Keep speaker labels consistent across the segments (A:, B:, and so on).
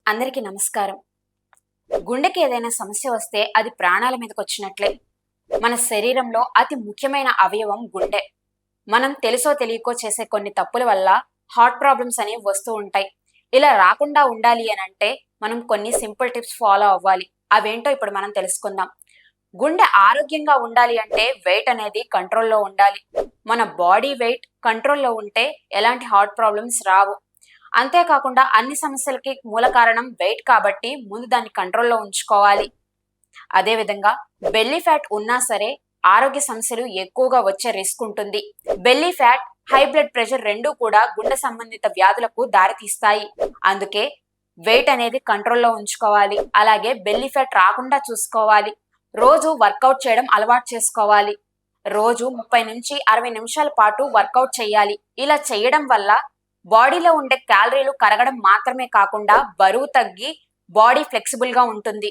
A: అందరికీ నమస్కారం. గుండెకి ఏదైనా సమస్య వస్తే అది ప్రాణాల మీదకి వచ్చినట్లే. మన శరీరంలో అతి ముఖ్యమైన అవయవం గుండె. మనం తెలుసో తెలియకో చేసే కొన్ని తప్పుల వల్ల హార్ట్ ప్రాబ్లమ్స్ అనేవి వస్తూ ఉంటాయి. ఇలా రాకుండా ఉండాలి అనంటే మనం కొన్ని సింపుల్ టిప్స్ ఫాలో అవ్వాలి. అవేంటో ఇప్పుడు మనం తెలుసుకుందాం. గుండె ఆరోగ్యంగా ఉండాలి అంటే వెయిట్ అనేది కంట్రోల్లో ఉండాలి. మన బాడీ వెయిట్ కంట్రోల్లో ఉంటే ఎలాంటి హార్ట్ ప్రాబ్లమ్స్ రావు. అంతేకాకుండా అన్ని సమస్యలకి మూల కారణం వెయిట్ కాబట్టి ముందు దాన్ని కంట్రోల్లో ఉంచుకోవాలి. అదేవిధంగా బెల్లీ ఫ్యాట్ ఉన్నా సరే ఆరోగ్య సమస్యలు ఎక్కువగా వచ్చే రిస్క్ ఉంటుంది. Belly fat, high blood pressure రెండూ కూడా గుండె సంబంధిత వ్యాధులకు దారితీస్తాయి. అందుకే వెయిట్ అనేది కంట్రోల్లో ఉంచుకోవాలి. అలాగే బెల్లీ ఫ్యాట్ రాకుండా చూసుకోవాలి. రోజు వర్కౌట్ చేయడం అలవాటు చేసుకోవాలి. రోజు 30 నుంచి 60 నిమిషాల పాటు వర్కౌట్ చేయాలి. ఇలా చేయడం వల్ల బాడీలో ఉండే క్యాలరీలు కరగడం మాత్రమే కాకుండా బరువు తగ్గి బాడీ ఫ్లెక్సిబుల్ గా ఉంటుంది.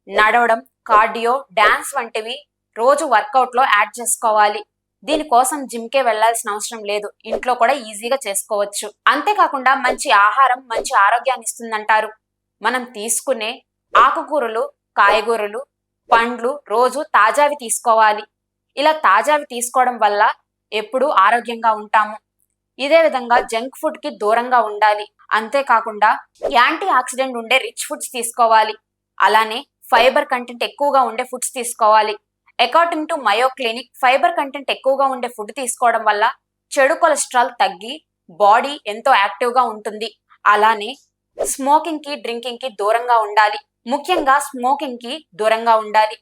A: నడవడం, కార్డియో, డాన్స్ వంటివి రోజు వర్కౌట్ లో యాడ్ చేసుకోవాలి. దీనికోసం జిమ్ కే వెళ్లాల్సిన అవసరం లేదు. ఇంట్లో కూడా ఈజీగా చేసుకోవచ్చు. అంతేకాకుండా మంచి ఆహారం మంచి ఆరోగ్యాన్ని ఇస్తుందంటారు. మనం తీసుకునే ఆకుకూరలు, కాయగూరలు, పండ్లు రోజు తాజావి తీసుకోవాలి. ఇలా తాజావి తీసుకోవడం వల్ల ఎప్పుడూ ఆరోగ్యంగా ఉంటాము. ఇదే విధంగా జంక్ ఫుడ్ కి దూరంగా ఉండాలి. అంతేకాకుండా యాంటీ ఆక్సిడెంట్ ఉండే రిచ్ ఫుడ్స్ తీసుకోవాలి. అలానే ఫైబర్ కంటెంట్ ఎక్కువగా ఉండే ఫుడ్స్ తీసుకోవాలి. According to మయో clinic, fibre content ఎక్కువగా ఉండే ఫుడ్ తీసుకోవడం వల్ల చెడు కొలెస్ట్రాల్ తగ్గి బాడీ ఎంతో యాక్టివ్ గా ఉంటుంది. అలానే స్మోకింగ్ కి, డ్రింకింగ్ కి దూరంగా ఉండాలి. ముఖ్యంగా స్మోకింగ్ కి దూరంగా ఉండాలి.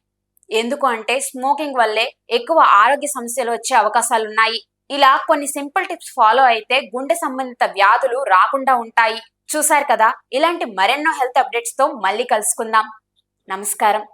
A: ఎందుకు అంటే స్మోకింగ్ వల్లే ఎక్కువ ఆరోగ్య సమస్యలు వచ్చే అవకాశాలున్నాయి. ఇలా కొన్ని సింపుల్ టిప్స్ ఫాలో అయితే గుండె సంబంధిత వ్యాధులు రాకుండా ఉంటాయి. చూశారు కదా, ఇలాంటి మరెన్నో హెల్త్ అప్డేట్స్ తో మళ్ళీ కలుసుకుందాం. నమస్కారం.